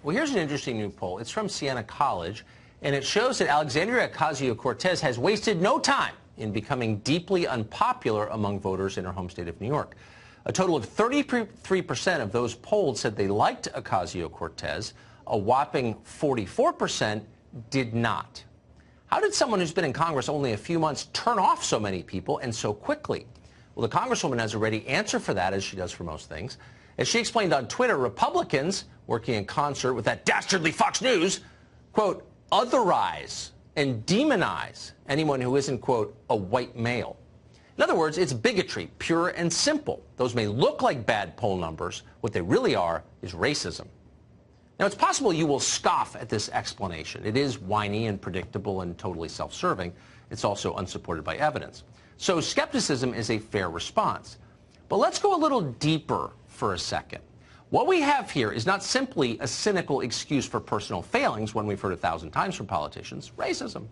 Well, here's an interesting new poll. It's from Siena College, and it shows that Alexandria Ocasio-Cortez has wasted no time in becoming deeply unpopular among voters in her home state of New York. A total of 33% of those polled said they liked Ocasio-Cortez. A whopping 44% did not. How did someone who's been in Congress only a few months turn off so many people and so quickly? Well, the Congresswoman has a ready answer for that, as she does for most things. As she explained on Twitter, Republicans, working in concert with that dastardly Fox News, quote, otherize and demonize anyone who isn't, quote, a white male. In other words, it's bigotry, pure and simple. Those may look like bad poll numbers. What they really are is racism. Now, it's possible you will scoff at this explanation. It is whiny and predictable and totally self-serving. It's also unsupported by evidence. So skepticism is a fair response. But let's go a little deeper for a second. What we have here is not simply a cynical excuse for personal failings, one we've heard 1,000 times from politicians, racism.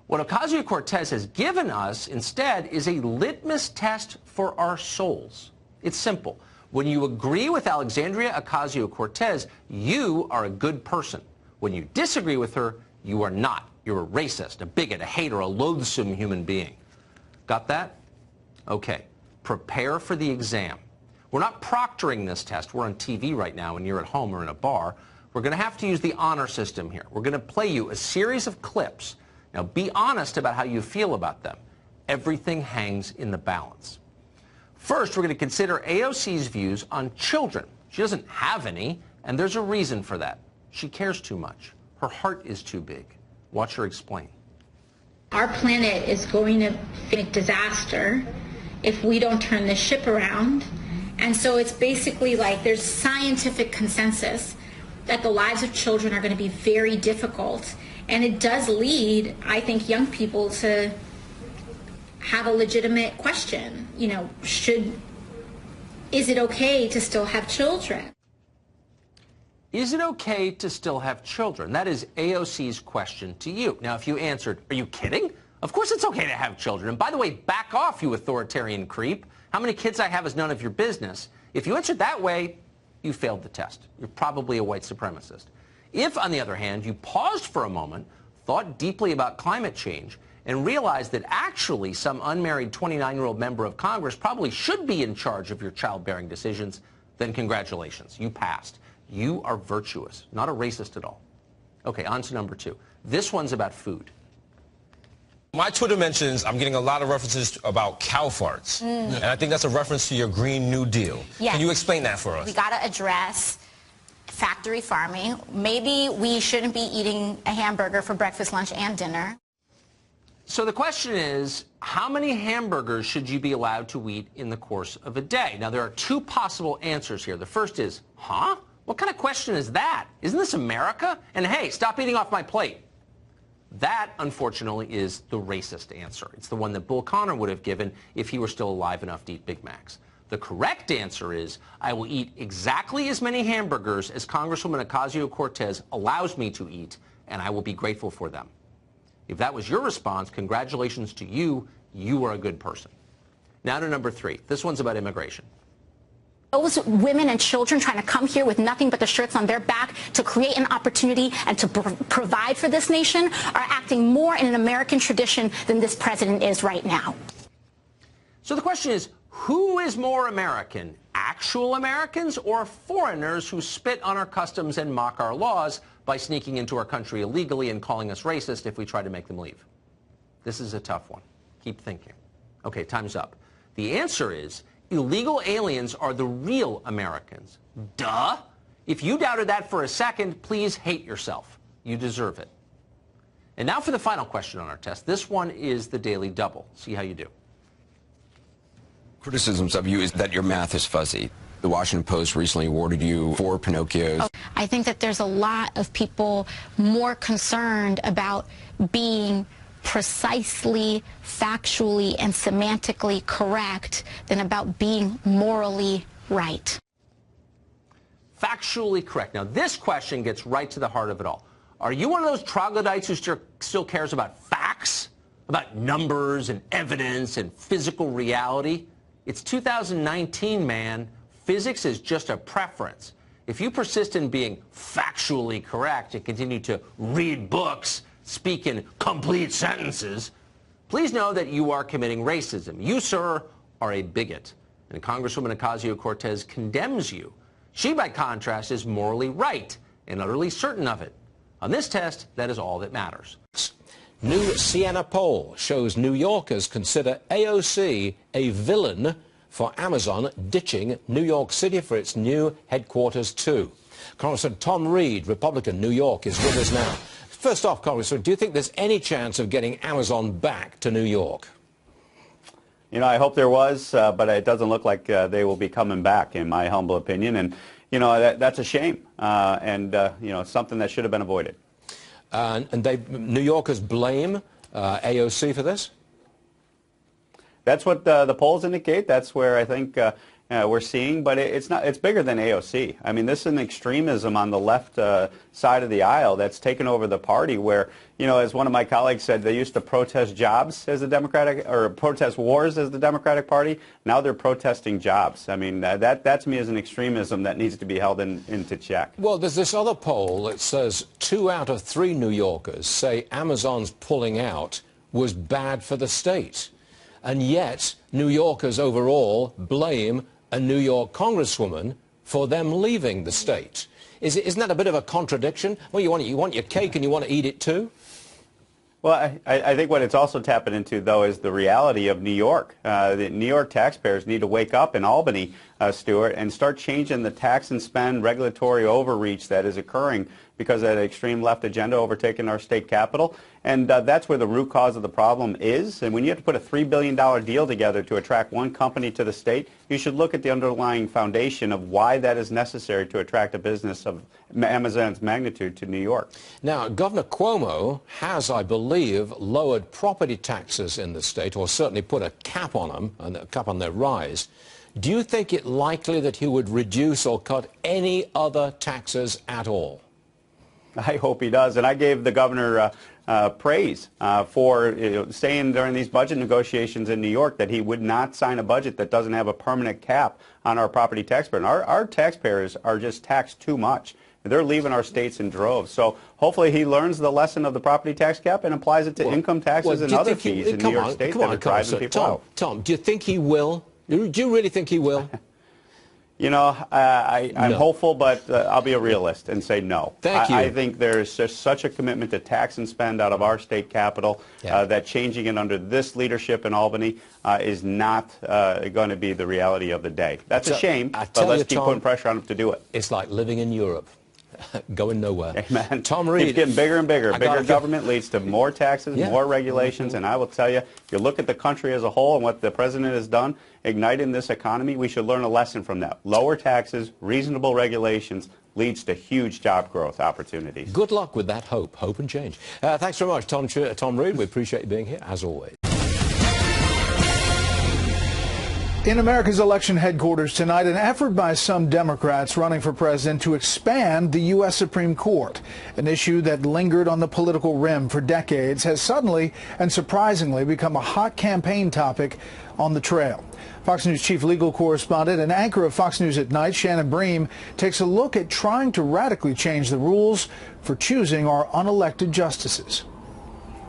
What Ocasio-Cortez has given us instead is a litmus test for our souls. It's simple. When you agree with Alexandria Ocasio-Cortez, you are a good person. When you disagree with her, you are not. You're a racist, a bigot, a hater, a loathsome human being. Got that? Okay. Prepare for the exam. We're not proctoring this test. We're on TV right now and you're at home or in a bar. We're going to have to use the honor system here. We're going to play you a series of clips. Now, be honest about how you feel about them. Everything hangs in the balance. First, we're going to consider AOC's views on children. She doesn't have any, and there's a reason for that. She cares too much. Her heart is too big. Watch her explain. Our planet is going to be a disaster if we don't turn this ship around. And so it's basically like there's scientific consensus that the lives of children are going to be very difficult. And it does lead, I think, young people to have a legitimate question. You know, is it okay to still have children? Is it okay to still have children? That is AOC's question to you. Now, if you answered, are you kidding? Of course it's okay to have children. And by the way, back off, you authoritarian creep. How many kids I have is none of your business. If you answered that way, you failed the test. You're probably a white supremacist. If, on the other hand, you paused for a moment, thought deeply about climate change, and realized that actually some unmarried 29-year-old member of Congress probably should be in charge of your childbearing decisions, then congratulations. You passed. You are virtuous, not a racist at all. Okay, on to number two. This one's about food. My Twitter mentions I'm getting a lot of references about cow farts. And I think that's a reference to your Green New Deal. Yes. Can you explain that for us? We got to address factory farming. Maybe we shouldn't be eating a hamburger for breakfast, lunch, and dinner. So the question is, how many hamburgers should you be allowed to eat in the course of a day? Now, there are two possible answers here. The first is, huh? What kind of question is that? Isn't this America? And hey, stop eating off my plate. That, unfortunately, is the racist answer. It's the one that Bull Connor would have given if he were still alive enough to eat Big Macs. The correct answer is, I will eat exactly as many hamburgers as Congresswoman Ocasio-Cortez allows me to eat, and I will be grateful for them. If that was your response, congratulations to you. You are a good person. Now to number three. This one's about immigration. Those women and children trying to come here with nothing but the shirts on their back to create an opportunity and to provide for this nation are acting more in an American tradition than this president is right now. So the question is, who is more American? Actual Americans or foreigners who spit on our customs and mock our laws by sneaking into our country illegally and calling us racist if we try to make them leave? This is a tough one. Keep thinking. Okay, time's up. The answer is illegal aliens are the real Americans. Duh. If you doubted that for a second, please hate yourself. You deserve it. And now for the final question on our test. This one is the Daily Double. See how you do. Criticisms of you is that your math is fuzzy. The Washington Post recently awarded you 4 Pinocchios. I think that there's a lot of people more concerned about being precisely, factually, and semantically correct than about being morally right. Factually correct. Now, this question gets right to the heart of it all. Are you one of those troglodytes who still cares about facts, about numbers and evidence and physical reality? It's 2019, man. Physics is just a preference. if you persist in being factually correct and continue to read books, speak in complete sentences, please know that you are committing racism. You, sir, are a bigot. And Congresswoman Ocasio-Cortez condemns you. She, by contrast, is morally right and utterly certain of it. On this test, that is all that matters. New Siena poll shows New Yorkers consider AOC a villain for Amazon ditching New York City for its new headquarters too. Congressman Tom Reed, Republican, New York, is with us now. First off, Congressman, do you think there's any chance of getting Amazon back to New York? You know, I hope there was, but it doesn't look like they will be coming back, in my humble opinion. And, you know, that's a shame, and, you know, something that should have been avoided. And New Yorkers blame AOC for this? That's what the polls indicate. That's where I think we're seeing, but it's bigger than AOC. I mean, this is an extremism on the left side of the aisle that's taken over the party where, you know, as one of my colleagues said, they used to protest jobs as the Democratic, or protest wars as the Democratic Party. Now they're protesting jobs. I mean, that to me is an extremism that needs to be held into check. Well, there's this other poll that says 2 out of 3 New Yorkers say Amazon's pulling out was bad for the state. And yet, New Yorkers overall blame a New York congresswoman for them leaving the state. Isn't that a bit of a contradiction? Well, you want your cake and you want to eat it too? Well, I think what it's also tapping into, though, is the reality of New York. The New York taxpayers need to wake up in Albany, Stuart, and start changing the tax and spend regulatory overreach that is occurring because of that extreme left agenda overtaking our state capital. And that's where the root cause of the problem is. And when you have to put a $3 billion deal together to attract one company to the state, you should look at the underlying foundation of why that is necessary to attract a business of Amazon's magnitude to New York. Now, Governor Cuomo has, I believe, lowered property taxes in the state, or certainly put a cap on them, and a cap on their rise. Do you think it likely that he would reduce or cut any other taxes at all? I hope he does. And I gave the governor praise for saying during these budget negotiations in New York that he would not sign a budget that doesn't have a permanent cap on our property tax burden. Our taxpayers are just taxed too much. They're leaving our states in droves. So hopefully he learns the lesson of the property tax cap and applies it to income taxes and other fees in New York State that are driving people out. Tom, do you think he will? Do you really think he will? You know, I'm hopeful, but I'll be a realist and say no. Thank you. I think there's just such a commitment to tax and spend out of our state capital that changing it under this leadership in Albany is not going to be the reality of the day. That's a shame, but let's keep putting pressure on them to do it. It's like living in Europe. Going nowhere. Amen. Tom Reed. It's getting bigger and bigger. Bigger government leads to more taxes, more regulations, and I will tell you, if you look at the country as a whole and what the president has done, igniting this economy, we should learn a lesson from that. Lower taxes, reasonable regulations leads to huge job growth opportunities. Good luck with that hope and change. Thanks very much, Tom Reed. We appreciate you being here, as always. In America's election headquarters tonight, an effort by some Democrats running for president to expand the U.S. Supreme Court. An issue that lingered on the political rim for decades has suddenly and surprisingly become a hot campaign topic on the trail. Fox News chief legal correspondent and anchor of Fox News at Night, Shannon Bream, takes a look at trying to radically change the rules for choosing our unelected justices.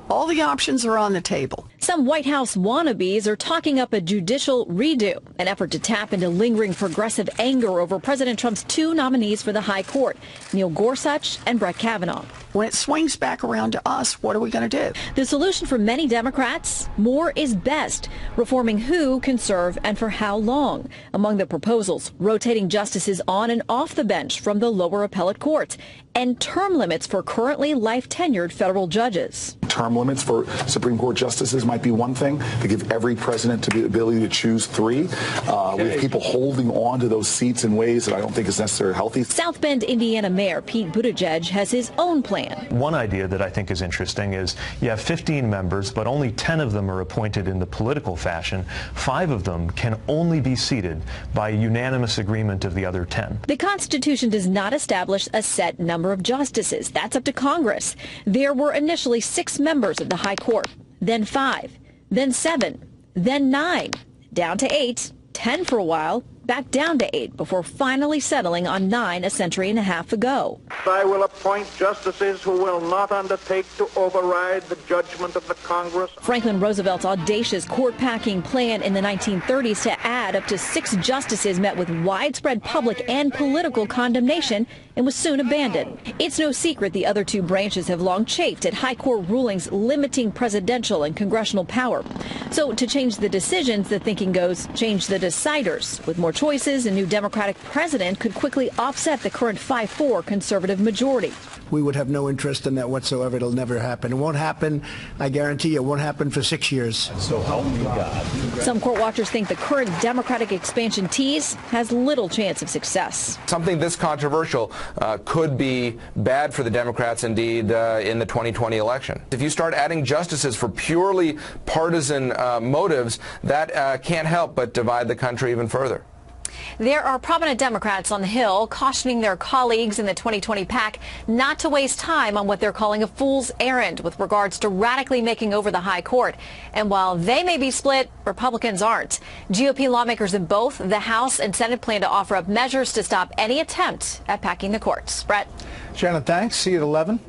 All the options are on the table. Some White House wannabes are talking up a judicial redo, an effort to tap into lingering progressive anger over President Trump's 2 nominees for the high court, Neil Gorsuch and Brett Kavanaugh. When it swings back around to us, what are we going to do? The solution for many Democrats, more is best, reforming who can serve and for how long. Among the proposals, rotating justices on and off the bench from the lower appellate courts, and term limits for currently life-tenured federal judges. Term limits for Supreme Court justices might be one thing, to give every president the ability to choose 3. We have people holding on to those seats in ways that I don't think is necessarily healthy. South Bend, Indiana Mayor Pete Buttigieg has his own plan. One idea that I think is interesting is you have 15 members, but only 10 of them are appointed in the political fashion. 5 of them can only be seated by unanimous agreement of the other 10. The Constitution does not establish a set number of justices. That's up to Congress. There were initially 6 members of the High Court, then 5, then 7, then 9, down to 8, 10 for a while, back down to 8 before finally settling on 9 a century and a half ago. I will appoint justices who will not undertake to override the judgment of the Congress. Franklin Roosevelt's audacious court-packing plan in the 1930s to add up to 6 justices met with widespread public and political condemnation and was soon abandoned. It's no secret the other 2 branches have long chafed at high court rulings limiting presidential and congressional power. So to change the decisions, the thinking goes, change the deciders. With more choices, a new Democratic president could quickly offset the current 5-4 conservative majority. We would have no interest in that whatsoever. It'll never happen. It won't happen. I guarantee you, it won't happen for 6 years. So help me God. Some court watchers think the current Democratic expansion tease has little chance of success. Something this controversial could be bad for the Democrats, indeed, in the 2020 election. If you start adding justices for purely partisan motives, that can't help but divide the country even further. There are prominent Democrats on the Hill cautioning their colleagues in the 2020 PAC not to waste time on what they're calling a fool's errand with regards to radically making over the high court. And while they may be split, Republicans aren't. GOP lawmakers in both the House and Senate plan to offer up measures to stop any attempt at packing the courts. Brett. Shannon, thanks. See you at 11.